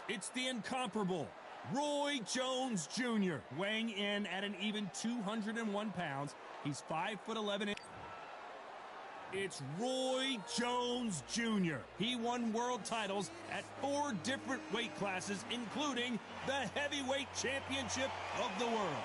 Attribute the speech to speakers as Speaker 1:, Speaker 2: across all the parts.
Speaker 1: It's the incomparable Roy Jones Jr. weighing in at an even 201 pounds. He's 5'11". It's Roy Jones Jr. He won world titles at 4 different weight classes, including the heavyweight championship of the world.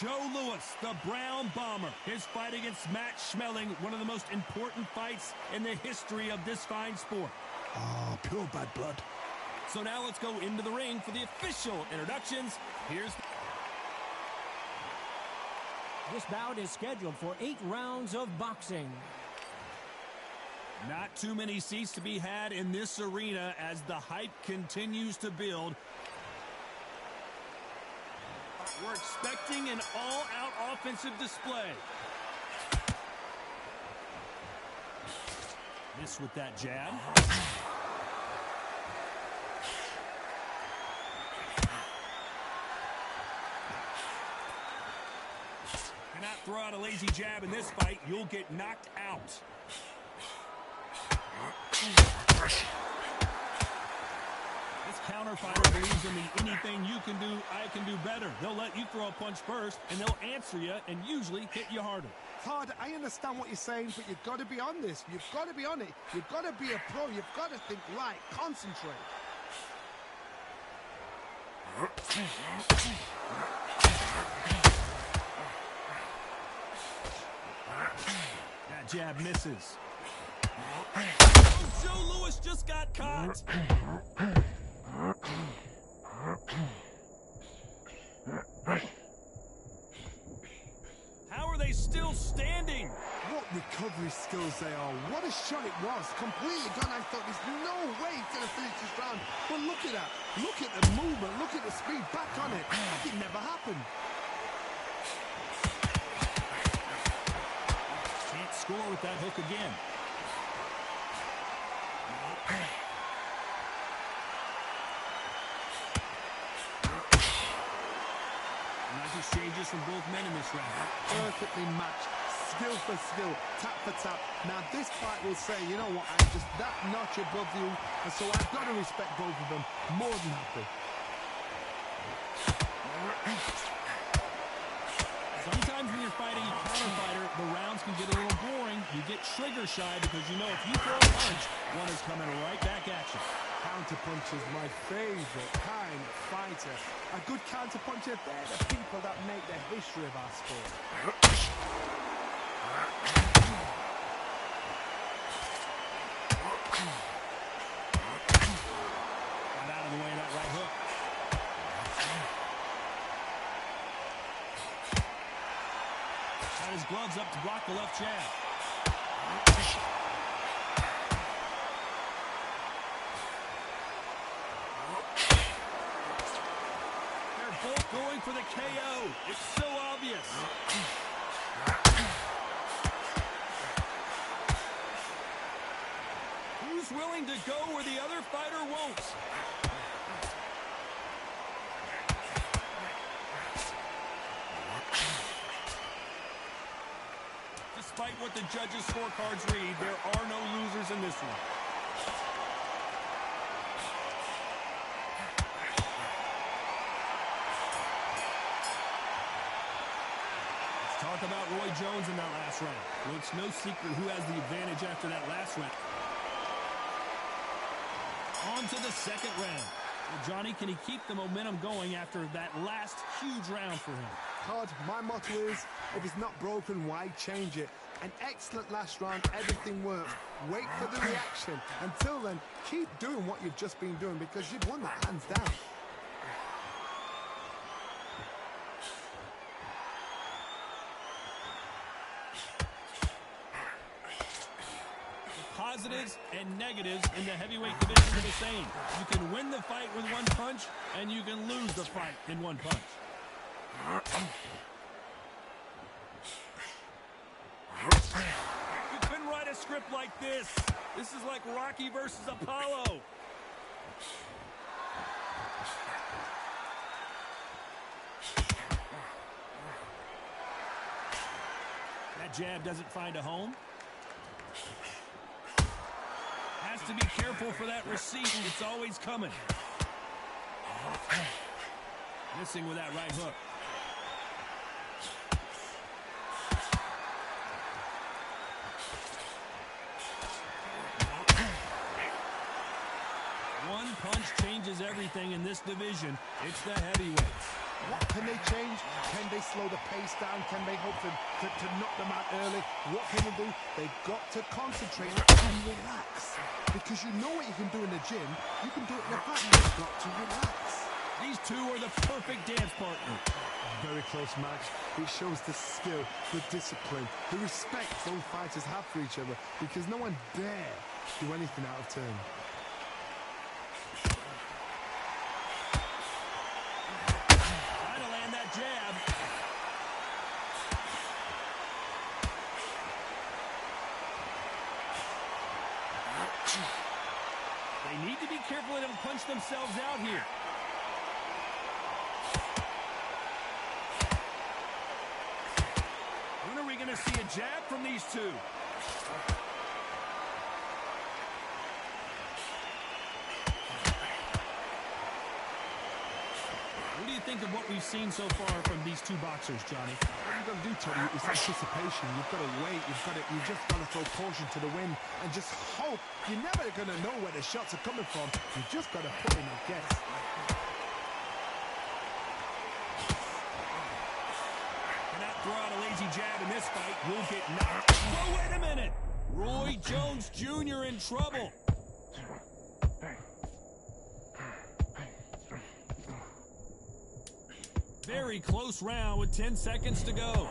Speaker 1: Joe Louis, the Brown Bomber. His fight against Matt Schmeling, one of the most important fights in the history of this fine sport.
Speaker 2: Oh, pure bad blood.
Speaker 1: So now let's go into the ring for the official introductions.
Speaker 3: This bout is scheduled for 8 rounds of boxing.
Speaker 1: Not too many seats to be had in this arena as the hype continues to build. We're expecting an all-out offensive display. Miss with that jab. Cannot throw out a lazy jab in this fight. You'll get knocked out. This counter fighter believes in the anything you can do, I can do better. They'll let you throw a punch first, and they'll answer you and usually hit you harder.
Speaker 2: Todd, I understand what you're saying, but you've got to be on this. You've got to be on it. You've got to be a pro. You've got to think right. Concentrate.
Speaker 1: That jab misses. Joe Louis just got caught. How are they still standing?
Speaker 2: What recovery skills they are. What a shot it was. Completely gone. I thought there's no way he's going to finish this round. But look at that. Look at the movement. Look at the speed. Back on it. Like it never happened.
Speaker 1: Can't score with that hook again. Nice exchanges from both men in this round.
Speaker 2: Perfectly matched. Skill for skill. Tap for tap. Now this fight will say, you know what, I'm just that notch above you. And so I've got to respect both of them. More than happy.
Speaker 1: Sometimes when you're fighting a counter fighter, the rounds can get a little boring. You get trigger shy because you know if you throw a punch, one is coming right back at you.
Speaker 2: Counter punch is my favorite kind of fighter. A good counter puncher, they're the people that make the history of our sport.
Speaker 1: Got out of the way of that right hook. Got his gloves up to block the left jab. They're both going for the KO. It's so obvious. Who's willing to go where the other fighter won't? Despite what the judges' scorecards read, there are no losers in this one. Let's talk about Roy Jones in that last round. Well, it's no secret who has the advantage after that last round. On to the second round. Well, Johnny, can he keep the momentum going after that last huge round for him?
Speaker 2: Todd, my motto is, if it's not broken, why change it? An excellent last round, everything works. Wait for the reaction. Until then, keep doing what you've just been doing because you've won that hands down.
Speaker 1: Positives and negatives in the heavyweight division are the same. You can win the fight with one punch, and you can lose the fight in one punch. You couldn't write a script like this. This is like Rocky versus Apollo. that jab doesn't find a home. Has to be careful for that receipt. It's always coming. Missing with that right hook. One punch changes everything in this division. It's the heavyweights.
Speaker 2: What can they change? Can they slow the pace down? Can they hope to knock them out early? What can they do? They've got to concentrate and relax. Because you know what you can do in the gym, you can do it in the fight. You've got to relax.
Speaker 1: These two are the perfect dance partner.
Speaker 2: Very close match. It shows the skill, the discipline, the respect both fighters have for each other, because no one dare do anything out of turn.
Speaker 1: Trying to land that jab. They need to be careful they don't punch themselves out here. When are we going to see a jab from these two? What do you think of what we've seen so far from these two boxers, Johnny?
Speaker 2: What you've got to do, Tony, is anticipation. You've got to wait. You just got to throw caution to the wind and just hope. You're never going to know where the shots are coming from. You just got to put in a guess.
Speaker 1: Cannot throw out a lazy jab in this fight. You'll get knocked. Oh, wait a minute. Roy Jones Jr. in trouble. Very close round with 10 seconds to go.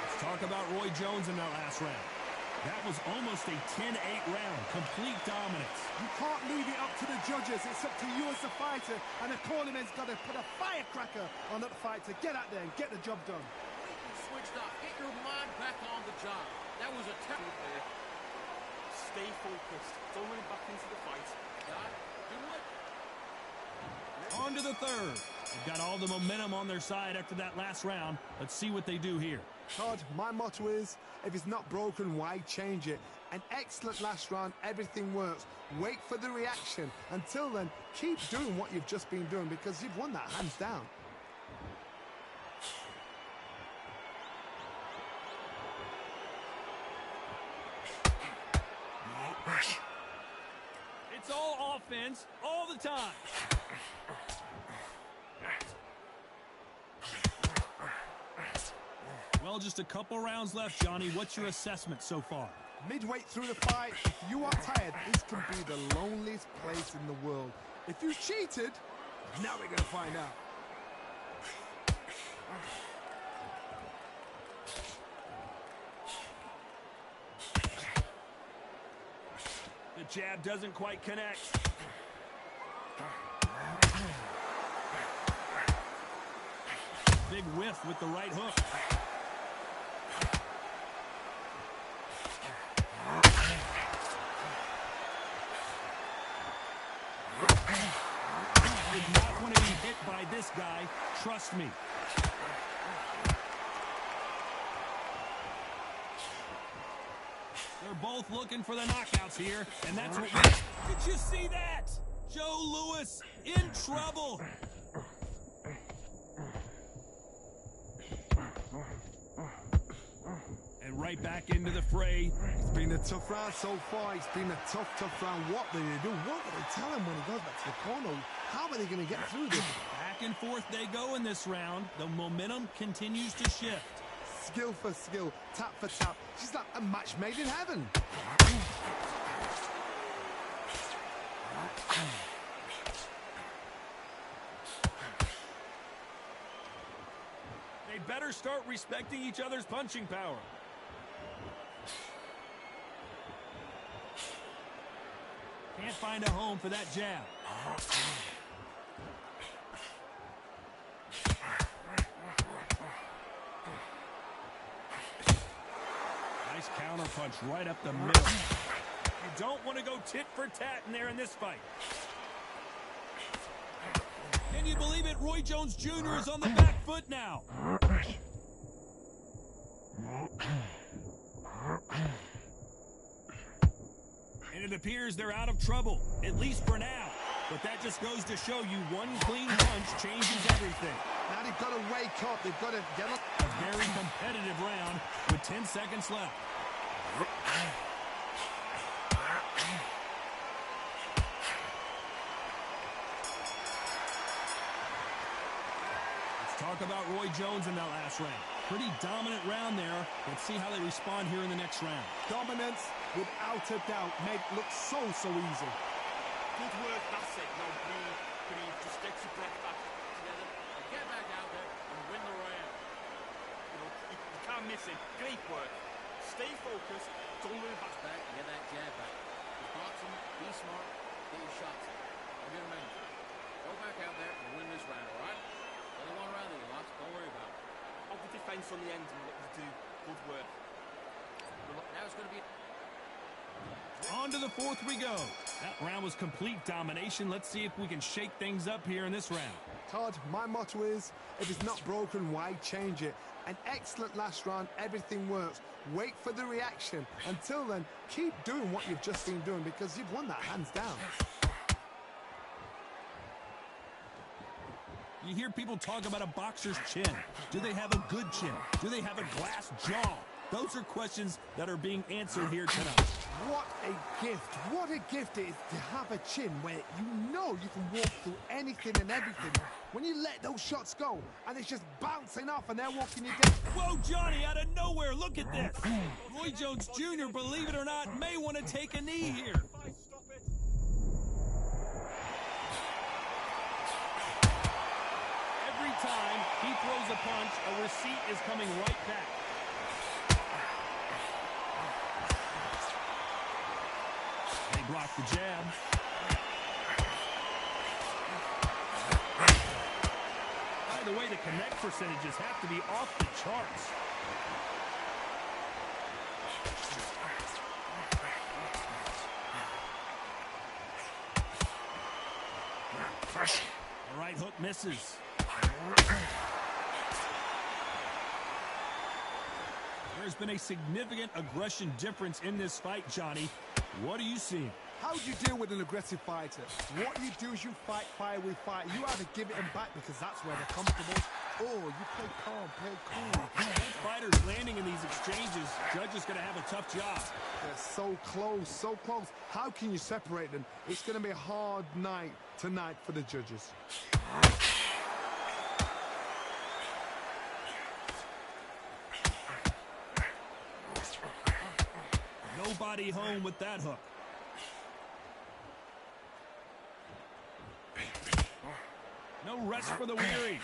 Speaker 1: Let's talk about Roy Jones in that last round. That was almost a 10-8 round, complete dominance.
Speaker 2: You can't leave it up to the judges. It's up to you as the fighter, and the cornerman's got to put a firecracker on that fight to get out there and get the job done.
Speaker 4: Switched up. Get your mind back on the job. That was a terrible there. Stay focused. Don't run back into the fight. Good one.
Speaker 1: On to the third. They've got all the momentum on their side after that last round. Let's see what they do here.
Speaker 2: Todd, my motto is, if it's not broken, why change it? An excellent last round, everything works. Wait for the reaction. Until then, keep doing what you've just been doing, because you've won that hands down.
Speaker 1: It's all offense, all the time. Well, just a couple rounds left, Johnny. What's your assessment so far?
Speaker 2: Midway through the fight, if you are tired, this can be the loneliest place in the world. If you cheated, now we're going to find out.
Speaker 1: The jab doesn't quite connect. Big whiff with the right hook. Did not want to be hit by this guy. Trust me. They're both looking for the knockouts here, and that's what we... Did you see that? Joe Louis in trouble. And right back into the fray.
Speaker 2: It's been a tough round so far. It's been a tough round. What do they do? What do they tell him when he goes back to the corner? How are they going to get through this?
Speaker 1: Back and forth they go in this round. The momentum continues to shift.
Speaker 2: Skill for skill, tap for tap. She's like a match made in heaven.
Speaker 1: They better start respecting each other's punching power. Can't find a home for that jab. Nice counter punch right up the middle. You don't want to go tit for tat in there in this fight. Can you believe it? Roy Jones Jr. is on the back foot now. And it appears they're out of trouble, at least for now. But that just goes to show you one clean punch changes everything.
Speaker 2: Now they've got to wake up. They've got to get up.
Speaker 1: A very competitive round with 10 seconds left. Let's talk about Roy Jones in that last round. Pretty dominant round there. Let's see how they respond here in the next round.
Speaker 2: Dominance, without a doubt, made it look so easy.
Speaker 4: Good work, that's it. Now breathe, just get your breath back together and get back out there and win the round. You know, you can't miss it. Great work. Stay focused, don't move back. Get that jab back. You box him, be smart, get your shots. And remember, go back out there and win this round, alright? Only one round that you lost, don't worry about it. Hold the defense on the end and what you do. Good work. Now it's going to be...
Speaker 1: On to the fourth we go. That round was complete domination. Let's see if we can shake things up here in this round.
Speaker 2: Todd, my motto is, if it's not broken, why change it? An excellent last round, everything works. Wait for the reaction. Until then, keep doing what you've just been doing because you've won that hands down.
Speaker 1: You hear people talk about a boxer's chin. Do they have a good chin? Do they have a glass jaw? Those are questions that are being answered here tonight.
Speaker 2: What a gift. What a gift it is to have a chin where you know you can walk through anything and everything. When you let those shots go and it's just bouncing off and they're walking you down.
Speaker 1: Whoa, Johnny, out of nowhere. Look at this. Roy Jones Jr., believe it or not, may want to take a knee here. Every time he throws a punch, a receipt is coming right back. Block the jab. By the way, the connect percentages have to be off the charts. The right hook misses. There's been a significant aggression difference in this fight, Johnny. What are you seeing?
Speaker 2: How do you deal with an aggressive fighter? What you do is you fight fire with fire. You either give it them back because that's where they're comfortable, or you play calm, play cool.
Speaker 1: Both fighters landing in these exchanges, judges going to have a tough job.
Speaker 2: They're so close, so close. How can you separate them? It's going to be a hard night tonight for the judges.
Speaker 1: Nobody home with that hook. No rest for the weary.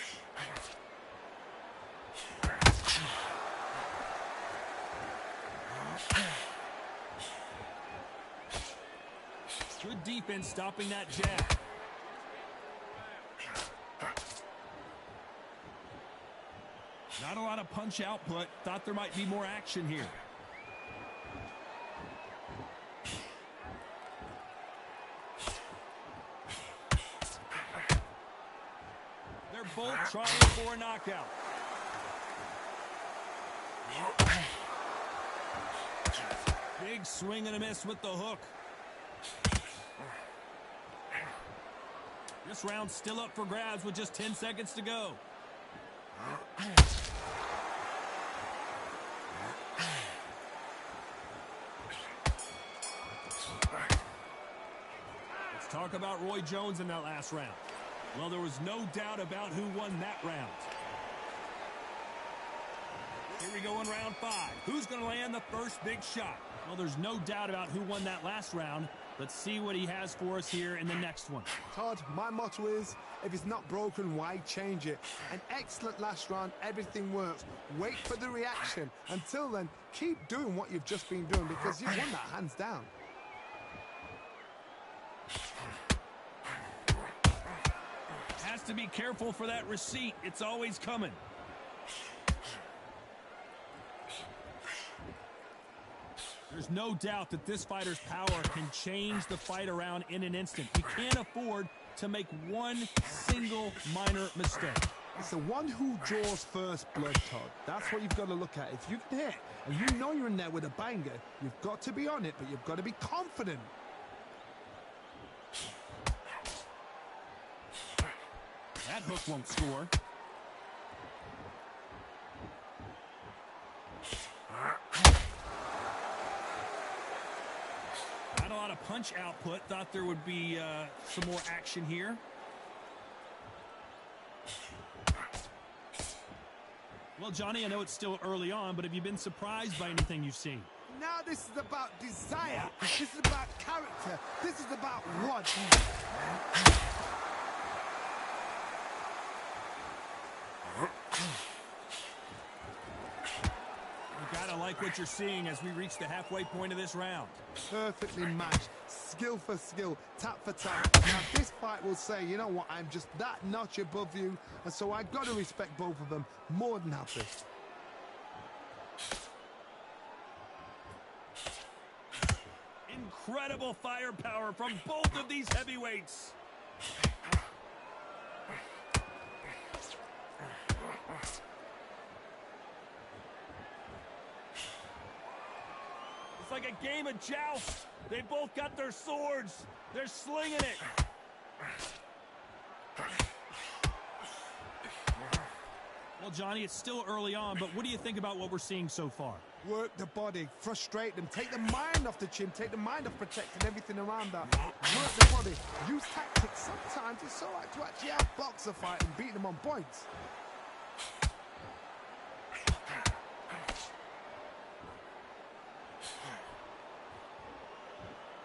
Speaker 1: Good defense stopping that jab. Not a lot of punch output. Thought there might be more action here. They're both trying for a knockout. Big swing and a miss with the hook. This round's still up for grabs with just 10 seconds to go. Let's talk about Roy Jones in that last round. Well, there was no doubt about who won that round. Here we go in round 5. Who's going to land the first big shot? Well, there's no doubt about who won that last round. Let's see what he has for us here in the next one.
Speaker 2: Todd, my motto is, if it's not broken, why change it? An excellent last round, everything works. Wait for the reaction. Until then, keep doing what you've just been doing because you've won that hands down.
Speaker 1: Has to be careful for that receipt. It's always coming. There's no doubt that this fighter's power can change the fight around in an instant. You can't afford to make one single minor mistake.
Speaker 2: It's the one who draws first blood, Todd. That's what you've got to look at. If you can hit and you know you're in there with a banger, you've got to be on it, but you've got to be confident.
Speaker 1: That hook won't score. Not a lot of punch output. Thought there would be some more action here. Well, Johnny, I know it's still early on, but have you been surprised by anything you've seen?
Speaker 2: Now this is about desire. This is about character. This is about what?
Speaker 1: You gotta like what you're seeing as we reach the halfway point of this round.
Speaker 2: Perfectly matched, skill for skill, tap for tap. Now this fight will say, you know what, I'm just that notch above you, and so I got to respect both of them more than happy.
Speaker 1: Incredible firepower from both of these heavyweights. It's like a game of joust. They both got their swords. They're slinging it. Well, Johnny, it's still early on, but what do you think about what we're seeing so far?
Speaker 2: Work the body, frustrate them, take the mind off the chin, take the mind off protecting everything around that. Work the body, use tactics. Sometimes it's all right to actually outbox a fight and beat them on points.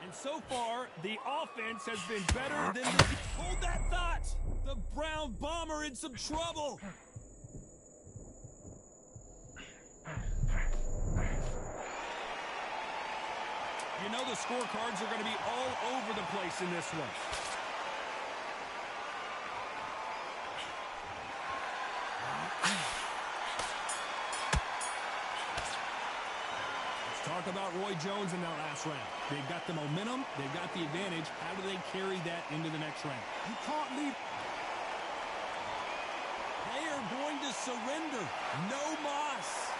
Speaker 1: And so far, the offense has been better than the... Hold that thought! The Brown Bomber in some trouble! You know the scorecards are going to be all over the place in this one. Let's talk about Roy Jones in that last round. They've got the momentum, they've got the advantage. How do they carry that into the next round?
Speaker 2: You can't leave.
Speaker 1: They are going to surrender. No mas.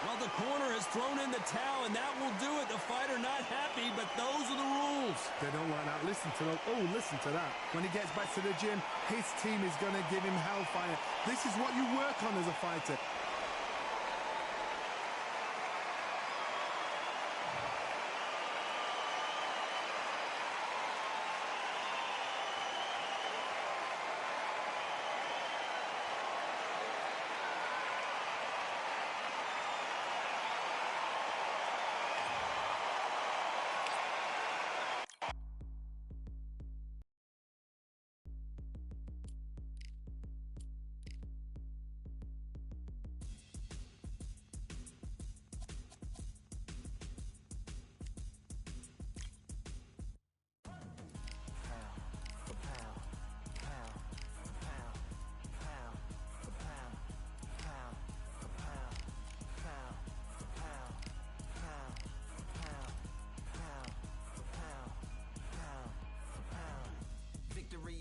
Speaker 1: Well, the corner has thrown in the towel, and that will do it. The fighter not happy, but those are the rules.
Speaker 2: They don't like that. Listen to them. Oh, listen to that. When he gets back to the gym, his team is going to give him hellfire. This is what you work on as a fighter.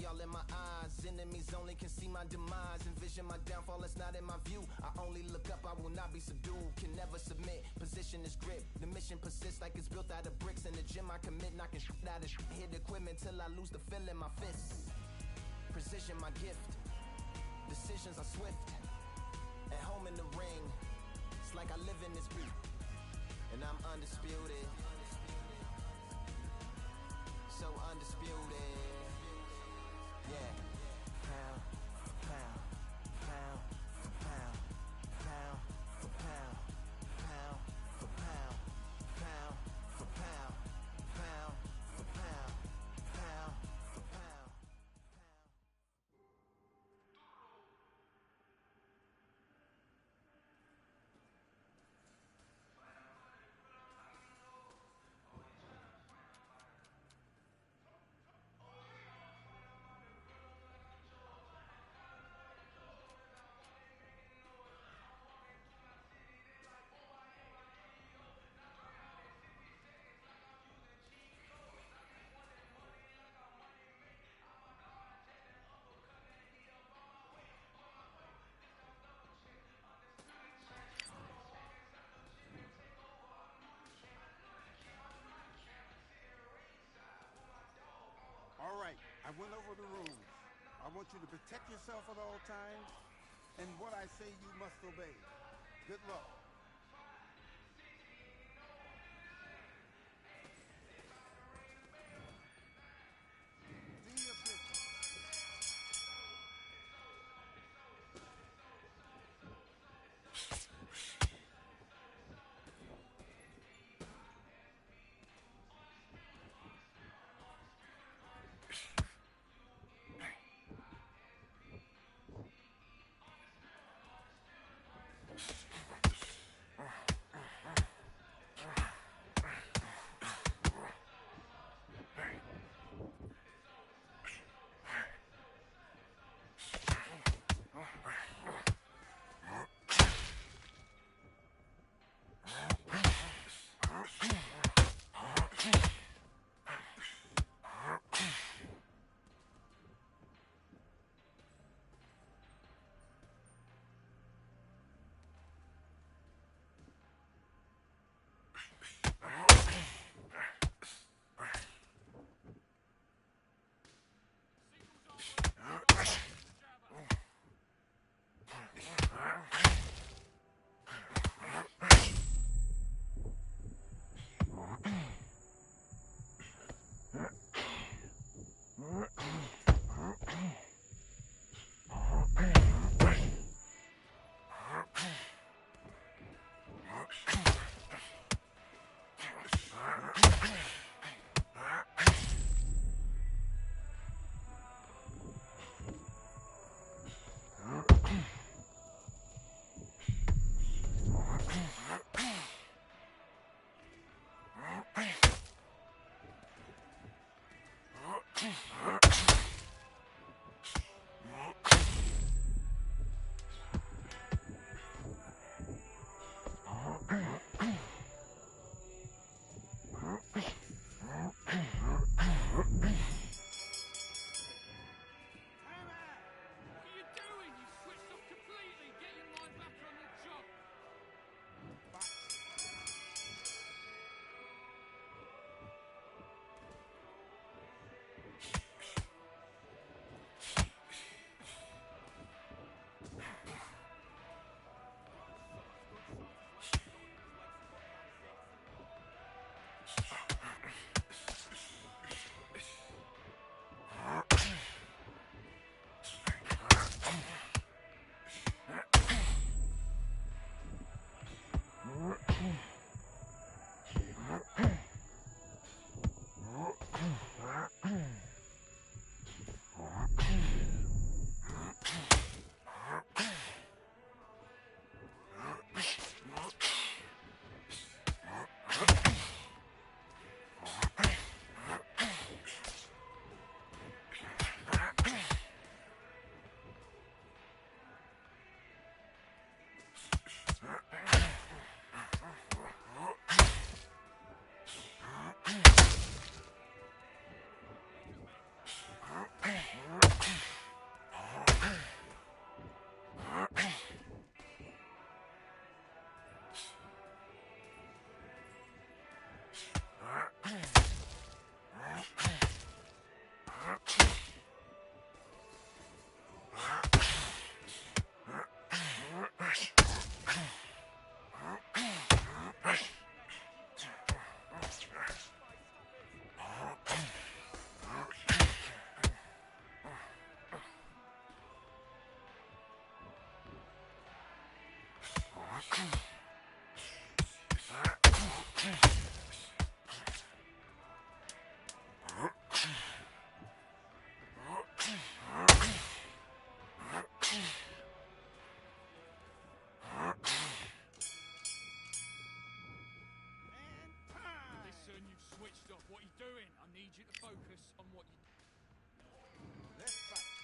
Speaker 5: All in my eyes, enemies only can see my demise. Envision my downfall, it's not in my view. I only look up, I will not be subdued. Can never submit, position is grip. The mission persists like it's built out of bricks. In the gym I commit, knocking shit out of shit. Hit equipment till I lose the feel in my fists. Precision my gift, decisions are swift. At home in the ring, it's like I live in this beat. And I'm undisputed, so undisputed. Yeah, pound for pound, pound for pound, pound for pound, pound for pound, pound for pound, pound for pound, pound for pound.
Speaker 6: right. I went over the rules. I want you to protect yourself at all times, and what I say you must obey. Good luck. Do your business.
Speaker 4: What are you doing? I need you to focus on what you...
Speaker 6: Let's fight.